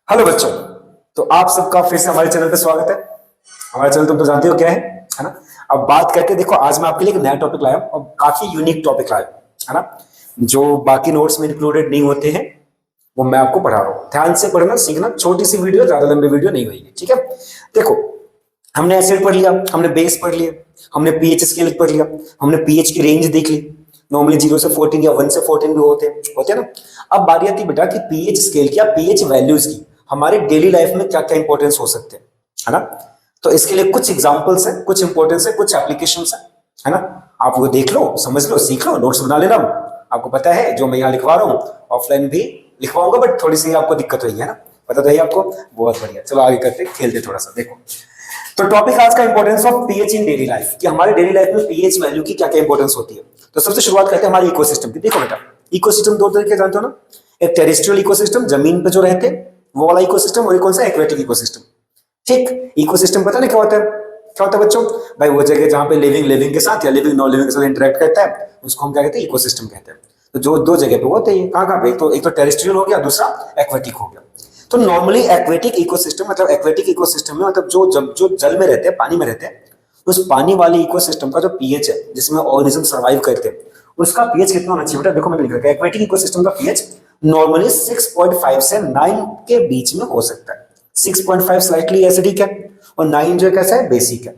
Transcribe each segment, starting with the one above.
Hello बच्चों। तो आप सबका फिर से हमारे चैनल पे स्वागत है। हमारा चैनल तुम तो जानते हो क्या है ना। अब बात करते हैं, देखो आज मैं आपके लिए एक नया टॉपिक लाया हूं और काफी यूनिक टॉपिक लाया हूं, है ना। जो बाकी नोट्स में इंक्लूडेड नहीं होते हैं वो मैं आपको पढ़ा रहा हूँ। ध्यान से पढ़ना सीखना, छोटी सी वीडियो, ज्यादा लंबी वीडियो नहीं होगी, ठीक है। देखो, हमने एसिड पढ़ लिया, हमने बेस पढ़ लिया, हमने पीएच स्केल पढ़ लिया, हमने पीएच की रेंज देख ली। नॉर्मली 0 से 14 या 1 से 14 भी होते हैं ना। अब बारी आती है बेटा कि पीएच स्केल की या पीएच वैल्यूज की हमारे डेली लाइफ में क्या क्या इंपॉर्टेंस हो सकते हैं, है ना। तो इसके लिए कुछ एग्जांपल्स हैं, कुछ इंपॉर्टेंस है, कुछ एप्लीकेशंस है ना। आप वो देख लो, समझ लो, सीख लो, नोट्स बना लेना। आपको पता है जो मैं यहाँ लिखवा रहा हूँ ऑफलाइन भी लिखवाऊंगा, बट थोड़ी सी आपको दिक्कत हुई है ना, पता तो है आपको। बहुत बढ़िया, चलो आगे करते खेलते थोड़ा सा। देखो, तो टॉपिक आज का importance of pH in daily life, कि हमारे डेली लाइफ में पीएच वैल्यू की क्या क्या इंपॉर्टेंस होती है। तो सबसे शुरुआत करते हैं हमारे इकोसिस्टम की। देखो बेटा, इकोसिस्टम दो तरह के जानते हो ना। एक टेरेस्ट्रियल इकोसिस्टम, जमीन पे जो रहते हैं वो वाला इकोसिस्टम, और एक कौन सा, एक्वेटिक इकोसिस्टम। ठीक, इकोसिस्टम पता नहीं क्या होता है। क्या होता है बच्चों? भाई वो जगह जहां पे लिविंग लिविंग के साथ या लिविंग नॉन लिविंग के साथ इंटरेक्ट करता है उसको हम क्या कहते हैं, इकोसिस्टम कहते हैं। तो जो दो जगह पे होते हैं, कहाँ कहाँ पे, एक तो टेरेस्ट्रियल हो गया, दूसरा एक्वेटिक हो गया। तो नॉर्मली एक्वेटिक इकोसिस्टम, मतलब एक्वेटिक इकोसिस्टम में मतलब जो जल में रहते हैं, पानी में रहते हैं, उस पानी वाले इकोसिस्टम का जो पीएच है जिसमें ऑर्गेनिज्म सर्वाइव करते हैं, उसका पीएच कितना होना चाहिए बेटा? देखो मैंने लिख रखा है, एक्वेटिक इकोसिस्टम का पीएच नॉर्मली 6.5 से 9 के बीच में हो सकता है। 6.5 स्लाइटली एसिडिक है और 9 जो कैसा है, बेसिक है।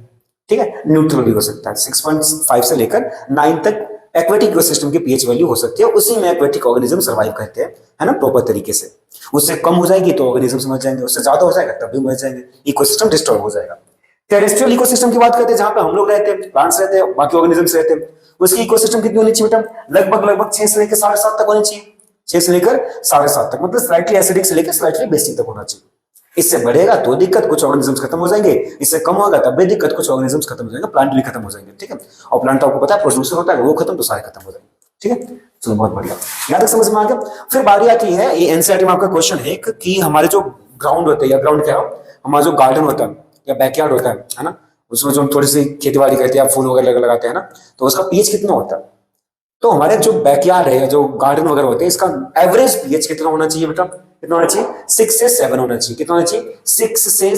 ठीक है, न्यूट्रल भी हो सकता है। 6.5 से लेकर 9 तक एक्वेटिक इकोसिस्टम की पीएच वैल्यू हो सकती है। उसी में एक्वेटिक ऑर्गेनिज्म सर्वाइव करते हैं, है ना, प्रॉपर तरीके से। उससे कम हो जाएगी तो ऑर्गेनिज्म मर जाएंगे, उससे ज्यादा हो जाएगा तब भी मर जाएंगे, इकोसिस्टम डिस्ट्रॉय हो जाएगा। टेरेस्ट्रियल इकोसिस्टम की बात करते हैं, जहां पे हम लोग रहते हैं, प्लांट्स रहते हैं, बाकी ऑर्गेनिजम्स रहते हैं, उसकी इकोसिस्टम कितनी होनी चाहिए बेटा? लगभग 6 से लेकर 7.5 तक होनी चाहिए। 6 से लेकर 7.5 तक, मतलब स्लाइटली एसिडिक से लेकर स्लाइटली बेसिक तक होना चाहिए। इससे बढ़ेगा तो दिक्कत, कुछ ऑर्गेनिजम्स खत्म हो जाएंगे। इससे कम होगा तब भी दिक्कत, कुछ ऑर्गेनिजम्स खत्म हो जाएंगे, प्लांट भी खत्म हो जाएंगे। ठीक है, और प्लांट आपको पता है प्रोड्यूसर होता है, वो खत्म तो सारे खत्म हो जाएंगे। ठीक है, चलो बहुत बढ़िया, यहां तक समझ में आ गया। फिर बारी आती है, ये एनसीईआरटी में आपका क्वेश्चन है कि हमारे जो ग्राउंड होते हैं, या ग्राउंड क्या है, हमारा जो गार्डन होता है या बैकयार्ड होता है ना, उसमें जो हम थोड़ी सी खेती बाड़ी करते हैं, फूल वगैरह लगाते हैं ना, तो उसका पीएच कितना होता है? तो हमारे जो बैकयार्ड है, जो गार्डन वगैरह होते हैं, इसका एवरेज पीएच कितना होना चाहिए बेटा? कितना होना चाहिए? 6 से 7 होना चाहिए। कितना होना चाहिए? 6 से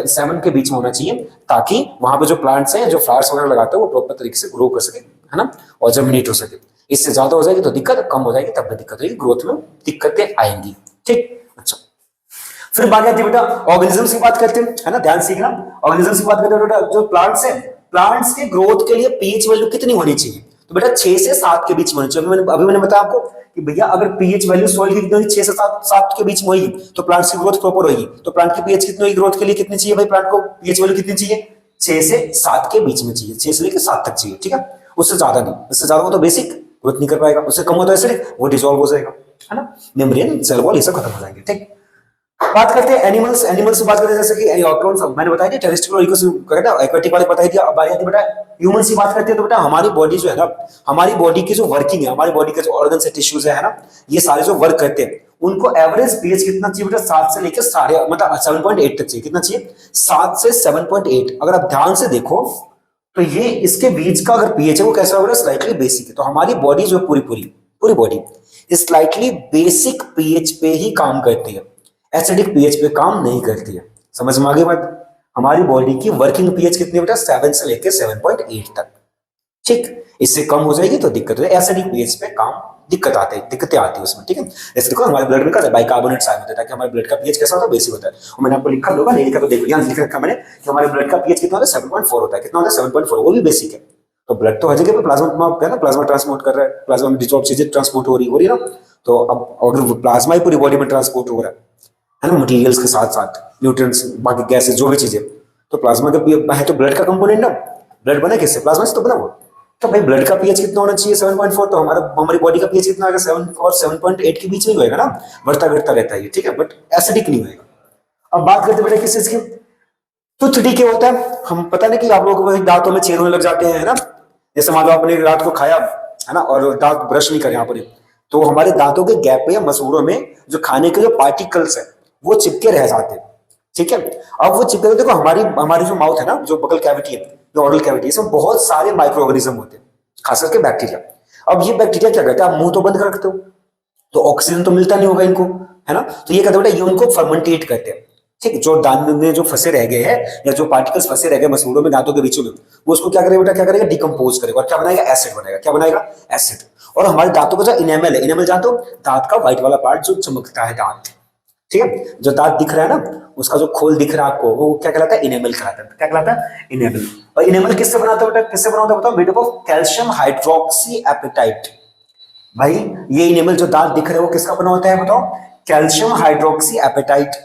7 के बीच में होना चाहिए, ताकि वहां पे जो प्लांट्स हैं, जो फ्लावर्स वगैरह लगाते हैं, वो प्रॉपर तरीके से ग्रो कर सके, है ना, और जर्मिनेट हो सके। इससे ज्यादा हो जाएगी तो दिक्कत, कम हो जाएगी तब भी दिक्कत होगी, ग्रोथ में दिक्कतें आएंगी। ठीक, अच्छा। फिर बात आती है बेटा ऑर्गेनिजम्स की बात करते हैं, है ना, ध्यान सीखना। ऑर्गेनिजम्स की बात करते हैं बेटा, जो प्लांट्स हैं, प्लांट्स के ग्रोथ के लिए पीएच वैल्यू कितनी होनी चाहिए? तो बेटा 6 से 7 के बीच में होनी चाहिए। अभी मैंने बताया आपको कि भैया अगर पीएच वैल्यू सॉइल की कितनी 6 से 7 के बीच में होगी तो प्लांट्स की ग्रोथ प्रॉपर होगी। तो प्लांट की पीएच कितनी होगी, ग्रोथ के लिए कितनी चाहिए भाई? प्लांट को पीएच वैल्यू कितनी चाहिए? 6 से 7 के बीच में चाहिए, 6 से लेकर 7 तक चाहिए। ठीक है, उससे ज्यादा नहीं। उससे ज्यादा हो तो बेसिक ग्रोथ नहीं कर पाएगा, उससे कम हो तो एसिडिक, वो डिसॉल्व हो जाएगा, है ना, मेम्ब्रेन, सेल वॉल, ये सब खत्म हो जाएंगे। ठीक, बात करते हैं एनिमल्स। एनिमल्स की बात करते हैं, जैसे कि कौन सा मैंने बताया, टेरेस्ट्रियल एक्वेटिक वाले बताई दिया। अब बात बेटा ह्यूमंस की बात करते हैं, तो बेटा हमारी बॉडी जो है ना, हमारी बॉडी की जो वर्किंग है, हमारी बॉडी के जो ऑर्गन्स है, टिश्यूज है ना, ये सारे जो वर्क करते हैं, उनको एवरेज पीएच कितना चाहिए बेटा? 7 से लेकर साढ़े मतलब 7.8 तक चाहिए। कितना चाहिए? 7 से 7.8। अगर आप ध्यान से देखो तो ये इसके बीच का अगर पीएच है वो कैसा होगा? स्लाइटली बेसिक है। तो हमारी बॉडी जो पूरी पूरी पूरी बॉडी स्लाइटली बेसिक पीएच पे ही काम करती है, एसिडिक पीएच पे काम नहीं करती है। समझ में आ गई बात? हमारी बॉडी की वर्किंग पीएच कितनी बेटा? 7 से लेकर 7.8 तक। ठीक, इससे कम हो जाएगी तो दिक्कत हो जाएगी, एसिडिक पीएच पे काम दिक्कत आती है, दिक्कतें आती है उसमें। ठीक है, जैसे देखो हमारे ब्लड में क्या बाइकार्बोनेट आयन होता है, ताकि हमारे ब्लड का पीएच कैसा होता है? बेसिक होता है। और मैंने आपको लिखा होगा, नहीं लिखा तो देखो, यहाँ लिख रखा मैंने कि हमारे ब्लड का पीएच कितना होता है? 7.4 होता है। कितना होता है? 7.4, वो भी बेसिक है। तो ब्लड तो हर जगह पे प्लाज्मा है ना, प्लाज्मा ट्रांसपोर्ट कर रहा है, प्लाज्मा में डिसॉल्व चीजें ट्रांसपोर्ट हो रही है ना। तो अब अगर प्लाज्मा ही पूरी बॉडी में ट्रांसपोर्ट हो रहा है ना, मटेरियल्स के साथ साथ न्यूट्रिएंट्स, बाकी गैसेस, जो भी चीजें, तो प्लाज्मा का है तो ब्लड का कंपोनेंट ना। ब्लड बना किससे? प्लाज्मा से तो बना वो। तो भाई ब्लड का पीएच कितना होना चाहिए? 7.4। तो हमारी बॉडी का पीएच कितना आएगा? 7 और 7.8 के बीच में ही होएगा ना, बढ़ता घटता रहता है, ठीक है, बट एसिडिक नहीं होएगा। अब बात करते बेटा किस चीज की? टूथ क्या होता है? हम पता नहीं कि आप लोगों को दांतों में छेद होने लग जाते हैं, है ना। जैसे मान लो आपने रात को खाया, है ना, और दांत ब्रश नहीं करे यहाँ पर, तो हमारे दांतों के गैप में या मसूड़ों में जो खाने के जो पार्टिकल्स है वो चिपके रह जाते हैं। ठीक है, अब वो चिपके, देखो हमारी हमारी जो माउथ है ना, जो बगल कैविटी है, जो ऑरल कैविटी है, इसमें बहुत सारे माइक्रो ऑर्गेनिज्म होते हैं, खास करके बैक्टीरिया। अब ये बैक्टीरिया क्या करते हैं? आप मुंह तो बंद कर रखते हो तो ऑक्सीजन तो मिलता नहीं होगा इनको, है ना। तो ये कहते हैं बेटा ये उनको फर्मेंटेट करते हैं, ठीक। जो दांत में जो फंसे रह गए हैं या जो पार्टिकल्स फंसे रह गए मसूड़ों में दांतों के बीच में, वो उसको क्या करेगा बेटा, क्या करेगा, डिकम्पोज करेगा और क्या बनाएगा, एसिड बनाएगा। क्या बनाएगा, एसिड। और हमारे दांतों का जो इनेमल है, इनेमल जानते हो, दांत का व्हाइट वाला पार्ट जो चमकता है दांत, ठीक है, जो दांत दिख रहा है ना, उसका जो खोल दिख रहा है आपको, वो क्या कहलाता है, इनेमल कहलाता है। क्या कहलाता है, इनेमल। और इनेमल किससे बनाता है बेटा, किससे बनाता है बताओ, made up of calcium hydroxy apatite. भाई ये इनेमल जो दांत दिख रहे हैं वो किसका बना होता है बताओ, कैल्शियम हाइड्रोक्सी एपेटाइट।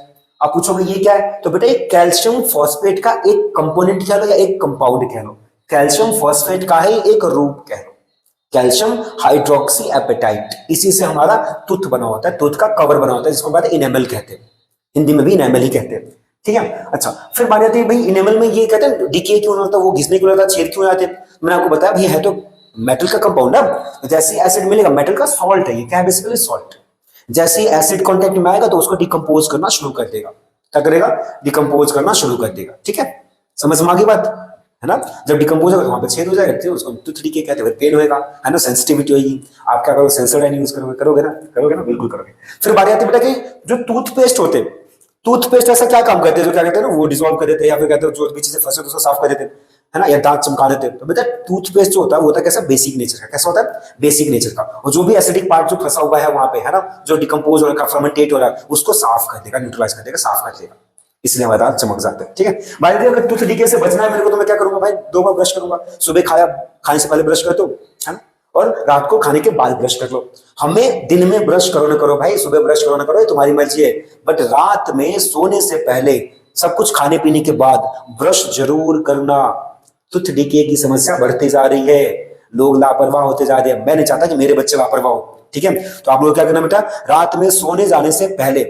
आप पूछोगे ये क्या है, तो बेटा एक कैल्शियम फॉस्फेट का एक कंपोनेंट कह लो या एक कंपाउंड कह लो, कैल्शियम फॉस्फेट का ही एक रूप कह लो, कैल्शियम हाइड्रोक्सी एपेटाइट। इसी से हमारा टूथ बना होता है, टूथ का कवर बना होता है, जिसको बाद इनेमल कहते हैं, हिंदी में भी इनेमल ही कहते हैं, ठीक है। अच्छा, फिर बात आती है भाई इनेमल में ये कहते हैं डीके क्यों होता है, वो घिसने क्यों होता है, छेद क्यों आते हैं। मैंने आपको बताया भाई है तो मेटल का कंपाउंड है, जैसे एसिड मिलेगा, मेटल का सॉल्ट है, ये क्या है, बेसिकली सॉल्ट। जैसे एसिड कांटेक्ट में आएगा तो उसको डिकम्पोज करना शुरू कर देगा, क्या करेगा, डिकम्पोज करना शुरू कर देगा, ठीक है। समझ में आ गई बात, है ना। जब डिकम्पोज होगा तो वहां पे छेद हो जाएगा, तो उसको टूथ डीके कहते हैं, पेन होएगा, है ना, सेंसिटिविटी होगी। आप क्या करोगे, सेंसोडाइन यूज करोगे, करोगे ना, करोगे ना, बिल्कुल करोगे। फिर बात आती है बेटा कि जो टूथपेस्ट होते हैं, टूथपेस्ट ऐसा क्या काम करते हैं, जो क्या कहते हैं ना, वो डिसॉल्व कर देते हैं, या फिर कहते हैं जो बीच से फंसे तो उसको साफ कर देते हैं, है ना, या दांत चमका देते हैं। तो बेटा टूथपेस्ट जो होता है वो होता है कैसा, बेसिक नेचर का। कैसा होता है, बेसिक नेचर का। और जो भी एसिडिक पार्ट जो फंसा हुआ है वहां पे, है ना, जो डिकम्पोज हो रहा है, फर्मेंटेट हो रहा है, उसको साफ कर देगा, न्यूट्रलाइज कर देगा, साफ कर देगा, इसलिए हमारे दांत चमक जाते हैं, ठीक है भाई। अगर टूथ डीके से बचना है मेरे को, तो मैं क्या करूंगा भाई, 2 बार ब्रश करूंगा, सुबह खाने से पहले ब्रश कर दो, है ना, और रात को खाने के बाद ब्रश कर लो। हमें दिन में ब्रश करो ना करो भाई, सुबह ब्रश करो ना करो, ये तुम्हारी मर्जी है, बट रात में सोने से पहले सब कुछ खाने पीने के बाद ब्रश जरूर करना। टूथ डीके की समस्या बढ़ती जा रही है, लोग लापरवाह होते जा रहे हैं। मैं नहीं चाहता कि मेरे बच्चे लापरवाह हो, ठीक है। तो आप लोग क्या करना बेटा, रात में सोने जाने से पहले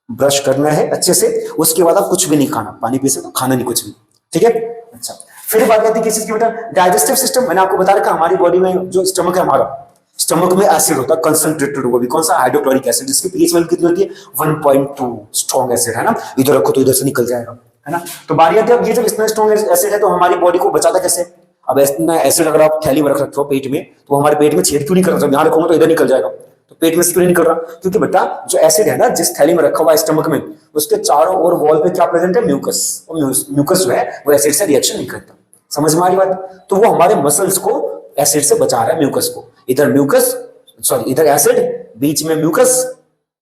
ब्रश करना है अच्छे से, उसके बाद आप कुछ भी नहीं खाना, पानी पी सकते हो, खाना नहीं कुछ भी, ठीक है। अच्छा, फिर बात आती है किस चीज की बेटा, डाइजेस्टिव सिस्टम। मैंने आपको बता रखा हमारी बॉडी में जो स्टमक है हमारा, स्टमक में एसिड होता है कंसंट्रेटेड, वो भी कौन सा, हाइड्रोक्लोरिक एसिड, जिसकी पीएच वैल्यू कितनी होती है, 1.2 स्ट्रॉन्ग एसिड, है ना। इधर रखो तो इधर से निकल जाएगा, है ना। तो बारी आती है अब ये जब इतना स्ट्रॉन्ग एसिड है तो हमारी बॉडी को बचाता कैसे। अब इतना एसिड अगर आप थैली में रख रखे हो पेट में, तो हमारे पेट में छेद क्यों नहीं कर रहा, जब यहाँ रखूंगा तो इधर निकल जाएगा, तो पेट में से क्यों नहीं निकल रहा, क्योंकि बेटा जो एसिड है ना जिस थैली में रखा हुआ है स्टमक में, उसके चारों ओर वॉल पे क्या प्रेजेंट है, म्यूकस। और म्यूकस जो है वो एसिड से रिएक्शन नहीं करता। समझ में आ रही बात, तो वो हमारे मसल्स को एसिड से बचा रहा है, म्यूकस को। इधर म्यूकस, सॉरी इधर एसिड, बीच में म्यूकस,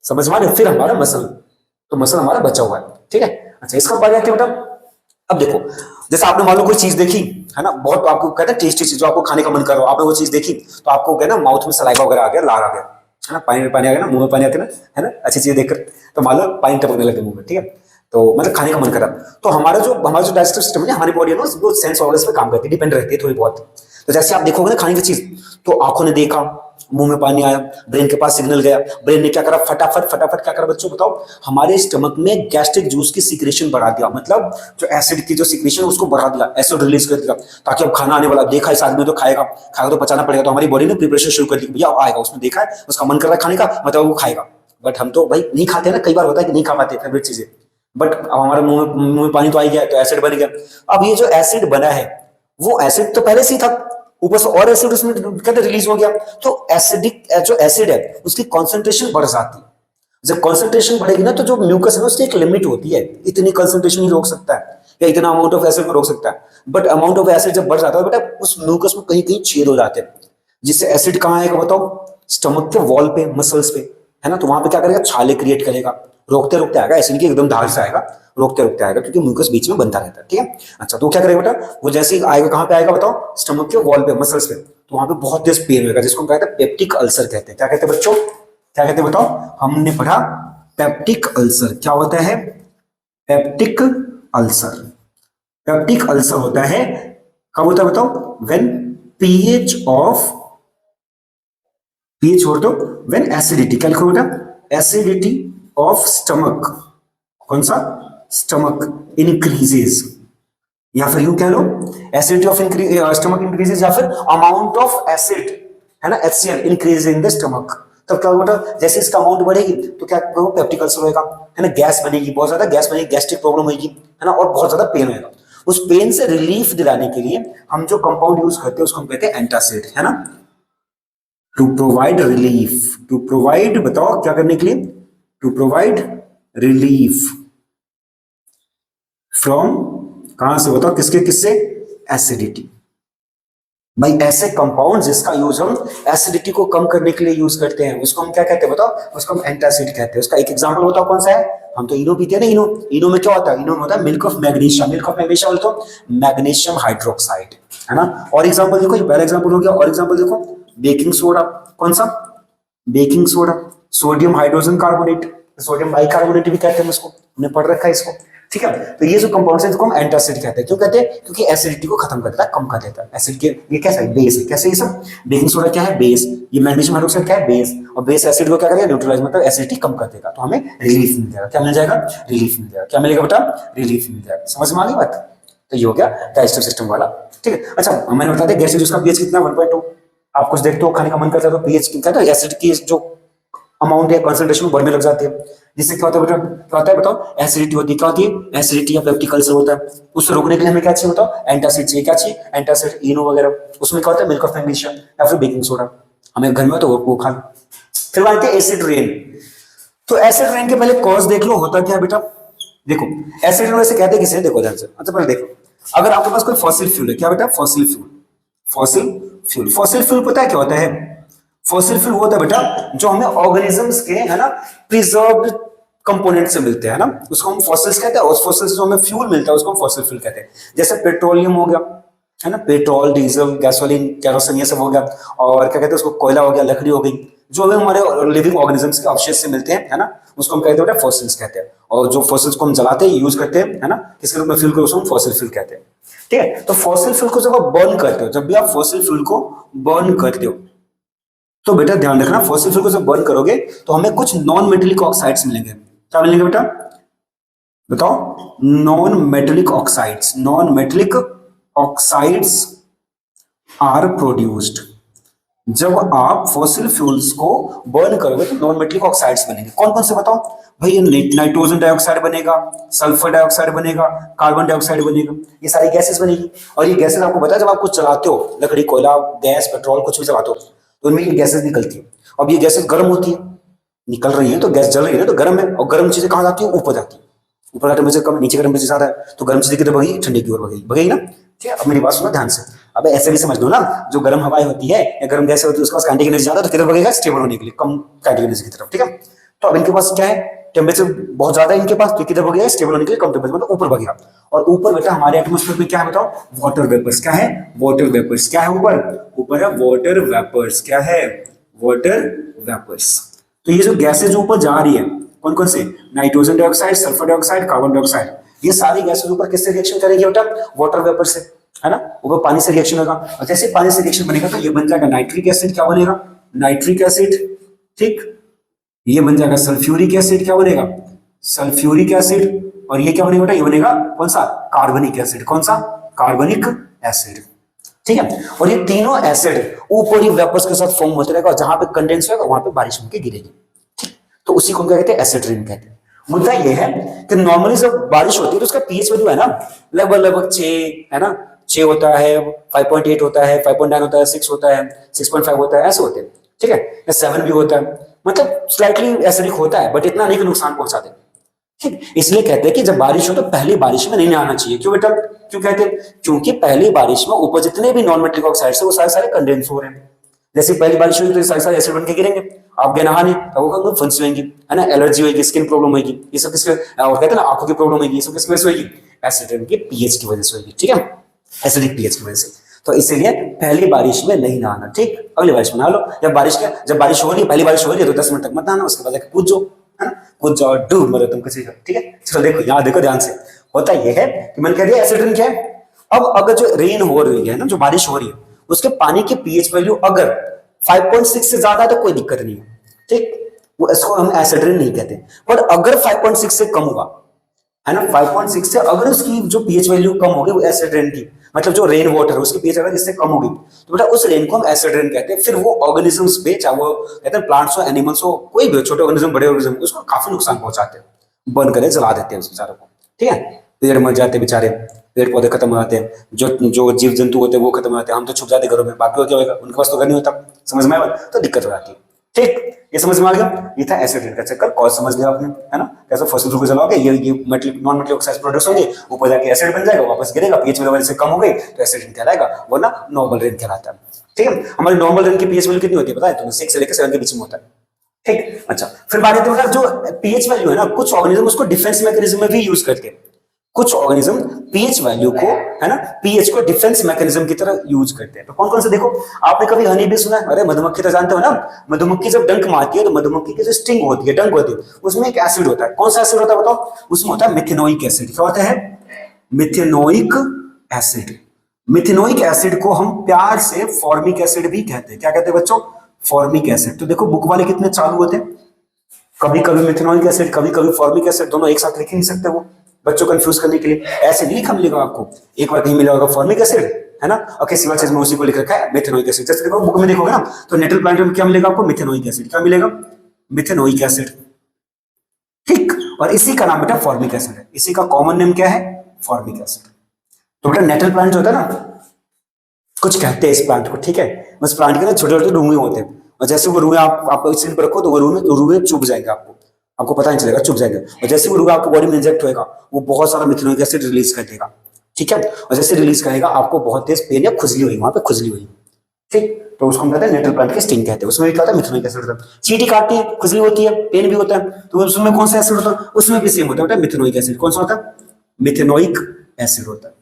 समझ में आ रही, फिर हमारा मसल, तो मसल हमारा बचा हुआ है, ठीक है। अच्छा, इसका बात क्या बेटा, अब देखो जैसे आपने मान लो कोई चीज देखी, है ना, बहुत आपको कहते हैं टेस्टी चीज, जो आपको खाने का मन कर रहा हो, आपने वो चीज देखी, तो आपको क्या ना माउथ में सलाइवा वगैरह आ गया, लार आ गया, है ना, पानी में पानी आ गया ना, मुंह में पानी आते ना, है ना, अच्छी चीज देखकर, तो मान लो पानी टपकने लगे मुंह में, ठीक है। तो मतलब खाने का मन करा, तो हमारा जो डाइजेस्टिव सिस्टम है, हमारी बॉडी है ना, वो सेंस ऑर्गन्स पे काम करती है, डिपेंड रहती है थोड़ी बहुत। तो जैसे आप देखोगे ना खाने की चीज, तो आंखों ने देखा, मुंह में पानी आया, ब्रेन के पास सिग्नल गया, ब्रेन ने क्या करा, फटाफट फटाफट क्या करा बच्चों बताओ, हमारे स्टमक में गैस्ट्रिक जूस की सिक्रेशन बढ़ा दिया, मतलब जो एसिड की जो सिक्रेशन उसको बढ़ा दिया, एसिड रिलीज कर दिया, ताकि अब खाना आने वाला, देखा इस आदमी तो खाएगा, खाएगा तो पचाना पड़ेगा, तो हमारी बॉडी ने प्रिपरेशन शुरू कर दी, भैया आएगा, उसने देखा है, उसका मन कर रहा है खाने का, मतलब वो खाएगा। बट हम तो भाई नहीं खाते ना, कई बार होता है कि नहीं खा पाते फेवरेट चीजें, बट अब हमारे मुंह में पानी तो आ गया, तो एसिड बन गया। अब ये जो एसिड बना है, वो एसिड तो पहले से ही था, ऊपर से और एसिड उसमें कहते रिलीज हो गया, तो एसिडिक जो एसिड है उसकी कॉन्सेंट्रेशन बढ़ जाती है। जब कॉन्सेंट्रेशन बढ़ेगी ना, तो जो म्यूकस है ना उसकी एक लिमिट होती है, इतनी कॉन्सेंट्रेशन ही रोक सकता है, या इतना अमाउंट ऑफ एसिड को रोक सकता है। बट अमाउंट ऑफ एसिड जब बढ़ जाता है बेटा, उस म्यूकस में कहीं कहीं छेद हो जाते हैं, जिससे एसिड कहाँ आएगा बताओ, स्टमक के वॉल पे, मसल्स पे, है ना। तो वहां पे क्या करेगा, छाले क्रिएट करेगा, रोकते रोकते आएगा, ऐसे नहीं कि एकदम धार से आएगा, रोकते रोकते आएगा, क्योंकि म्यूकस बीच में बनता रहता है, ठीक है। अच्छा, तो क्या करेगा बेटा, वो जैसे ही आएगा, कहां पे आएगा बताओ, स्टमक के वॉल पे, मसल्स पे, तो वहां पे बहुत तेज पेन होगा, जिसको हम कहते हैं पेप्टिक अल्सर कहते हैं। क्या कहते हैं बच्चों, क्या कहते हैं बताओ, हमने पढ़ा पेप्टिक अल्सर। क्या होता है, पेप्टिक अल्सर। पेप्टिक अल्सर होता है, कब होता है बताओ, व्हेन पीएच ऑफ, पीएच छोड़ दो, व्हेन एसिडिटी, क्या लिखो बेटा, एसिडिटी ऑफ स्टमक, कौन सा, स्टमक इंक्रीजेस, या फिर यूं कह लो एसिडिटी ऑफ स्टमक इंक्रीजेस, या फिर अमाउंट ऑफ एसिड, है ना, HCl increase in the stomach. तब क्या होगा, जैसे इसका अमाउंट बढ़ेगी तो क्या होगा, पेप्टिक अल्सर होगा, है ना, गैस बनेगी, बहुत ज्यादा गैस बनेगी, गैस्ट्रिक प्रॉब्लम होगी, है ना, और बहुत ज्यादा पेन होगा। उस पेन से रिलीफ दिलाने के लिए हम जो कंपाउंड यूज करते हैं उसको हम कहते हैं एंटासिड, है ना, to provide relief, to provide, बताओ क्या करने के लिए, टू प्रोवाइड रिलीफ फ्रॉम, कहां से बताओ, किसके किससे, एसिडिटी। भाई ऐसे कंपाउंड जिसका यूज हम एसिडिटी को कम करने के लिए यूज करते हैं उसको हम क्या कहते हैं बताओ, उसको हम एंटासिड कहते हैं। उसका एक एग्जांपल बताओ कौन सा है, हम तो इनो पीते हैं ना, इनो, इनो में क्या होता है, इनो में होता है milk of magnesium, milk of magnesium बोलते हो मैग्नीशियम हाइड्रोक्साइड, है ना। और एग्जांपल देखो, ये पहला एग्जांपल हो गया, और एग्जांपल देखो बेकिंग सोडा, कौन सा, baking soda, sodium hydrogen carbonate, sodium bicarbonate भी कहते हैं उसको, हमने पढ़ रखा है इसको, ठीक है। तो ये जो कंपाउंड है इसको हम एंटासिड कहते हैं। क्यों कहते हैं, क्योंकि एसिडिटी को खत्म कर देता है, कम कर देता है। एसिड के ये कैसा है, बेस है, कैसे ये सब, बेकिंग सोडा क्या है, बेस, ये मैग्नीशियम हाइड्रोक्साइड क्या है, बेस, और बेस एसिड को क्या करेगा, न्यूट्रलाइज, मतलब एसिडिटी कम कर देगा, तो हमें रिलीफ मिल जाएगा। क्या मिल जाएगा, रिलीफ मिल जाएगा। क्या मिलेगा बेटा, रिलीफ मिल जाएगा। समझ में आ गई बात। तो ये हो गया डाइजेस्टिव सिस्टम वाला, ठीक है। अच्छा मैंने बता दिया गैस उसका पीएच कितना 1.2, आप कुछ देखते हो खाने का मन करता है तो पीएच कितना, तो एसिड की जो अमाउंट है कंसंट्रेशन बढ़ने लग जाती है, जिससे क्या होता है बेटा, क्या होता है बताओ, एसिडिटी होती है। क्या होती है, एसिडिटी या पेप्टिक अल्सर होता है। उससे रोकने के लिए हमें क्या चाहिए बताओ, एंटासिड चाहिए। क्या चाहिए, एंटासिड, इनो वगैरह। उसमें क्या होता है, मिल्क ऑफ मैग्नीशियम या फिर बेकिंग सोडा, हमें घर में तो वो खा लो। फिर बात है एसिड रेन। तो एसिड रेन के पहले कॉज देख लो, होता क्या है बेटा, देखो एसिड रेन वैसे कहते हैं किसे, देखो ध्यान से। अच्छा पहले देखो, अगर आपके पास कोई फॉसिल फ्यूल है, क्या बेटा, fossil fuel, fossil fuel, fossil fuel पता है क्या होता है, फॉसिल फ्यूल होता है बेटा जो हमें ऑर्गेनिजम्स के, है ना, प्रिजर्व्ड कंपोनेंट से मिलते हैं ना, उसको हम फॉसिल्स कहते हैं। और फॉसिल्स जो हमें फ्यूल मिलता है उसको हम फॉसिल फ्यूल कहते हैं। जैसे पेट्रोलियम हो गया, है ना, पेट्रोल, डीजल, गैसोलीन, केरोसिन, ये सब हो गया। और क्या कहते हैं उसको, कोयला हो गया, लकड़ी हो गई, जो हमें हमारे लिविंग ऑर्गेनिजम्स के अवशेष से मिलते हैं, है ना, उसको हम कहते हैं फॉसिल्स कहते हैं। और जो फॉसिल्स को हम जलाते हैं, यूज करते हैं, है ना, किसके रूप में, फ्यूल को, उसको हम फॉसिल फ्यूल कहते हैं, ठीक है। तो फॉसिल फ्यूल को जब आप बर्न करते हो, जब भी आप फॉसिल फ्यूल को बर्न करते हो, तो बेटा ध्यान रखना, फॉसिल फ्यूल को जब बर्न करोगे तो हमें कुछ नॉन मेटेलिक ऑक्साइड्स मिलेंगे। क्या मिलेंगे बेटा, बताओ, non metallic oxides, non metallic oxides are produced. जब आप फॉसिल फ्यूल्स को बर्न करोगे तो नॉन मेटेलिक ऑक्साइड्स बनेंगे। कौन कौन से बताओ भाई, ये नाइट्रोजन डाइऑक्साइड बनेगा, सल्फर डाइऑक्साइड बनेगा, कार्बन डाइऑक्साइड बनेगा, ये सारी गैसेस बनेगी। और ये गैसेस आपको पता है, जब आप कुछ चलाते हो, लकड़ी, कोयला, गैस, पेट्रोल, कुछ भी चलाते हो, तो इनमें ये गैसेस निकलती है। अब ये गैसेस गर्म होती है, निकल रही है तो गैस जल रही है तो गर्म है, और गर्म चीजें कहाँ जाती है, ऊपर जाती है। ऊपर का टेम्परेचर कम, नीचे का टेम्परेचर ज्यादा है, तो गर्म चीजें किधर भगेगी, ठंडे की ओर भगेगी, भगेगी ना। ठीक है, अब मेरी बात सुनो ध्यान से। अब ऐसे भी समझ लो ना, जो गर्म हवाएं होती है या गर्म गैस होती है, उसका काइनेटिक एनर्जी ज्यादा, तो किधर भगेगा, स्टेबल होने के लिए, कम काइनेटिक एनर्जी की तरफ, ठीक है। तो अब इनके पास क्या है, टेम्परेचर बहुत ज्यादा है इनके पास, तो किधर भगेगा, स्टेबल होने के लिए कम टेम्परेचर, मतलब ऊपर भगेगा। और ऊपर बेटा हमारे एटमॉस्फेयर में क्या है बताओ, वाटर वेपर्स। क्या है, वाटर वेपर्स। क्या है ऊपर, ऊपर है वाटर वेपर्स। क्या है, वाटर वेपर्स। तो ये जो गैसेज जो ऊपर जा रही है, कौन कौन से, nitrogen dioxide, sulphur dioxide, carbon dioxide, ये सारी गैसेज ऊपर किससे रिएक्शन करेंगे बेटा, वाटर वेपर से, है ना। ऊपर पानी से रिएक्शन होगा, और जैसे पानी से रिएक्शन बनेगा तो ये बन जाएगा नाइट्रिक एसिड। क्या बनेगा, नाइट्रिक एसिड, ठीक। ये बन जाएगा सल्फ्यूरिक एसिड। क्या बनेगा, सल्फ्यूरिक एसिड। और ये क्या बनेगा बेटा, ये बनेगा कौन सा, कार्बनिक एसिड। कौन सा, कार्बनिक एसिड, ठीक है। और ये तीनों एसिड ऊपर ही वेपर्स के साथ फॉर्म होते रहेगा, और जहां पे कंडेंस होगा वहां पे बारिश होकर गिरेगी, ठीक। तो उसी को क्या कहते हैं, एसिड रेन कहते हैं। मुद्दा ये है कि नॉर्मली जब बारिश होती है तो उसका पीएच वैल्यू है ना, लगभग लगभग 6, है ना, 6 होता है, 5.8 होता है, 5.9 होता है, 6 होता है, 6.5 होता है, ऐसे होते हैं, ठीक है, या 7 भी होता है। मतलब स्लाइटली एसिडिक होता है, बट इतना नहीं कि नुकसान पहुंचा दे, ठीक। इसलिए कहते हैं कि जब बारिश हो तो पहली बारिश में नहीं नहाना चाहिए। क्यों बेटा, क्यों कहते हैं, क्योंकि पहली बारिश में ऊपर जितने भी नॉन मेटेलिक ऑक्साइड्स है वो सारे सारे कंडेंस हो रहे हैं। जैसे पहली बारिश हुई तो सारे सारे एसिड बन के गिरेंगे, आप गए नहाने तो वो फंस होंगे, है ना, एलर्जी होगी, स्किन प्रॉब्लम होगी, ये सब किसके, और कहते हैं ना आंखों की प्रॉब्लम होगी, ये सब किसकी वजह से होगी, एसिड के पीएच की वजह से होगी, ठीक है, एसिडिक पीएच की वजह से। तो इसीलिए पहली बारिश में नहीं नहाना, ठीक। अगली बारिश में नहा लो। जब बारिश हो रही है, पहली बारिश हो रही है तो 10 मिनट तक मत नहाना, उसके बाद जाकर कूद जाओ, है ना, कूद जाओ, डूब मरो तुम किसी का, ठीक है। चलो देखो यहाँ देखो ध्यान से, होता यह है कि मैंने कह दिया एसिड रेन क्या है। अब अगर जो रेन हो रही है ना, जो बारिश हो रही है, उसके पानी की पीएच वैल्यू अगर 5.6 से ज्यादा है तो कोई दिक्कत नहीं है, ठीक, वो इसको हम एसिड रेन नहीं कहते। पर अगर 5.6 से कम हुआ, है ना, 5.6 से अगर उसकी जो पीएच वैल्यू कम हो गई, वो एसिड रेन की, मतलब जो रेन वाटर है उसकी पीएच अगर इससे कम होगी तो बेटा उस रेन को हम एसिड रेन कहते हैं। फिर वो ऑर्गेनिजम्स पे, चाहे वो कहते हैं प्लांट्स हो, एनिमल्स हो, कोई भी छोटे ऑर्गेनिज्म, बड़े ऑर्गेनिज्म, उसको काफी नुकसान पहुंचाते हैं, बर्न करके जला देते हैं उस बेचारों को, ठीक है। पेड़ मर जाते हैं बेचारे, पेड़ पौधे खत्म हो जाते हैं, जो जो जीव जंतु होते हैं वो खत्म हो जाते हैं, हम तो छुप जाते घरों में, बाकी क्या होगा, उनके पास तो घर नहीं होता, समझ में आया, तो दिक्कत हो जाती है, ठीक, ये समझ में आ गया। ये था एसिड रेन का चक्कर, कॉज समझ लिया आपने, है ना। कैसे फॉसिल फ्यूल को जलाओगे, ये metal non metal oxide products होंगे, ऊपर जाके एसिड बन जाएगा, वापस गिरेगा, पीएच लेवल से कम हो गई तो एसिड रेन कहलाएगा, वरना नॉर्मल रेन कहलाता है। ठीक है, हमारी नॉर्मल रेन की पीएच वैल्यू कितनी होती है पता है तुम्हें? 6 से लेकर 7 के बीच में होता है। ठीक, अच्छा फिर बात आती है जो पीएच वैल्यू है ना, कुछ ऑर्गेनिज्म उसको डिफेंस मैकेनिज्म में भी यूज करते हैं। कुछ ऑर्गेनिज्म पीएच वैल्यू को, है ना, पीएच को डिफेंस मैकेनिज्म की तरह यूज करते हैं। तो कौन कौन से देखो, आपने कभी हनी बी सुना है? अरे मधुमक्खी तो जानते हो ना, मधुमक्खी जब डंक मारती है तो मधुमक्खी की जो स्टिंग होती है, डंक होती है, उसमें एक एसिड होता है। कौन सा एसिड होता है बताओ? उसमें होता है मिथेनोइक एसिड। क्या होता है? Methanoic acid. मिथेनोइक एसिड को हम प्यार से फॉर्मिक एसिड भी कहते हैं। क्या कहते हैं बच्चों? Formic acid. तो देखो बुक वाले कितने चालू होते हैं, कभी कभी मिथेनोइक एसिड, कभी कभी फॉर्मिक एसिड, दोनों एक साथ लिख नहीं सकते वो, बच्चों कंफ्यूज करने के लिए ऐसे नहीं लिखा मिलेगा आपको। एक बार कहीं मिला होगा फॉर्मिक एसिड, है ना, और किसी बार चीज में उसी को लिख रखा है मिथेनोइक एसिड। जैसे देखो बुक में देखोगे ना तो नेटल प्लांट में क्या मिलेगा आपको? Methanoic acid. क्या मिलेगा? Methanoic acid. ठीक, और इसी का नाम बेटा फॉर्मिक एसिड है। इसी का कॉमन नेम क्या है? Formic acid. तो बेटा नेटल प्लांट जो होता है ना, कुछ कहते हैं इस प्लांट को, ठीक है, उस प्लांट के ना छोटे छोटे रुए होते हैं, और जैसे वो रुए आप स्किन पर रखो तो वो रुए चुभ जाएंगे, आपको पता नहीं चलेगा, चुभ जाएंगे। और जैसे वो रुआ आपको बॉडी में इंजेक्ट होएगा, वो बहुत सारा मिथेनोइक एसिड रिलीज कर देगा। ठीक है, और जैसे रिलीज करेगा आपको बहुत तेज पेन या खुजली हुई, वहां पे खुजली हुई। ठीक, तो उसको हम कहते हैं नेटल प्लांट के स्टिंग कहते हैं। उसमें भी क्या होता है? मिथेनोइक एसिड होता है। चींटी काटती है, खुजली होती है, पेन भी होता है, तो उसमें कौन सा एसिड होता है? उसमें भी सेम होता है मिथेनोइक एसिड। कौन सा होता है? मिथेनोइक एसिड होता है।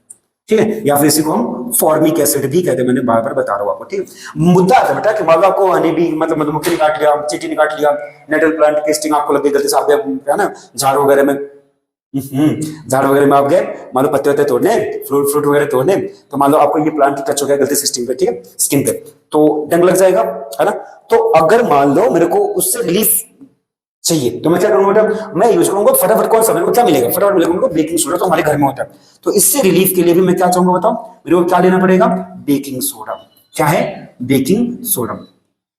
ठीक है, या फिर इसी को हम फॉर्मिक एसिड भी कहते हैं। मैंने बार बार बता रहा हूं आपको। ठीक है, मुद्दा आता है बेटा कि मान लो आपको हनी बी मतलब मधुमक्खी ने काट लिया, चींटी ने काट लिया, नेटल प्लांट की स्टिंग आपको लग गई गलती से, आप है ना झाड़ वगैरह में, झाड़ वगैरह में आप गए, मान लो पत्ते वत्ते तोड़ने, फ्रूट वगैरह तोड़ने, तो मान लो आपको ये प्लांट टच हो गया गलती से स्टिंग पे, ठीक है, स्किन पे, तो डंक लग जाएगा, है ना। तो अगर मान लो मेरे को उससे रिलीफ चाहिए तो मैं क्या करूंगा बेटा? मैं यूज करूंगा फटाफट। कौन सा मेरे को क्या मिलेगा? फटाफट मिलेगा मेरे को बेकिंग सोडा, तो हमारे घर में होता है। तो इससे रिलीफ के लिए भी मैं क्या चाहूंगा बताओ? मेरे को क्या लेना पड़ेगा? Baking soda. क्या है? Baking soda.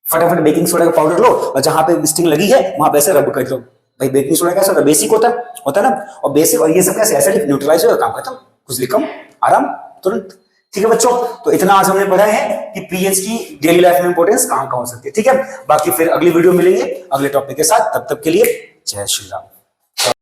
फटाफट बेकिंग सोडा का पाउडर लो और जहां पे स्टिंग लगी है वहां पे ऐसे रब कर दो। भाई बेकिंग सोडा कैसा होता है? बेसिक होता है ना, और बेसिक और ये सब कैसे एसिडिक न्यूट्रलाइज होगा, काम खत्म, खुजली कम, आराम तुरंत। ठीक है बच्चों, तो इतना आज हमने पढ़ा है कि पीएच की डेली लाइफ में इंपॉर्टेंस कहां कहां हो सकती है। ठीक है, बाकी फिर अगली वीडियो मिलेंगे अगले टॉपिक के साथ, तब तक के लिए जय श्री राम।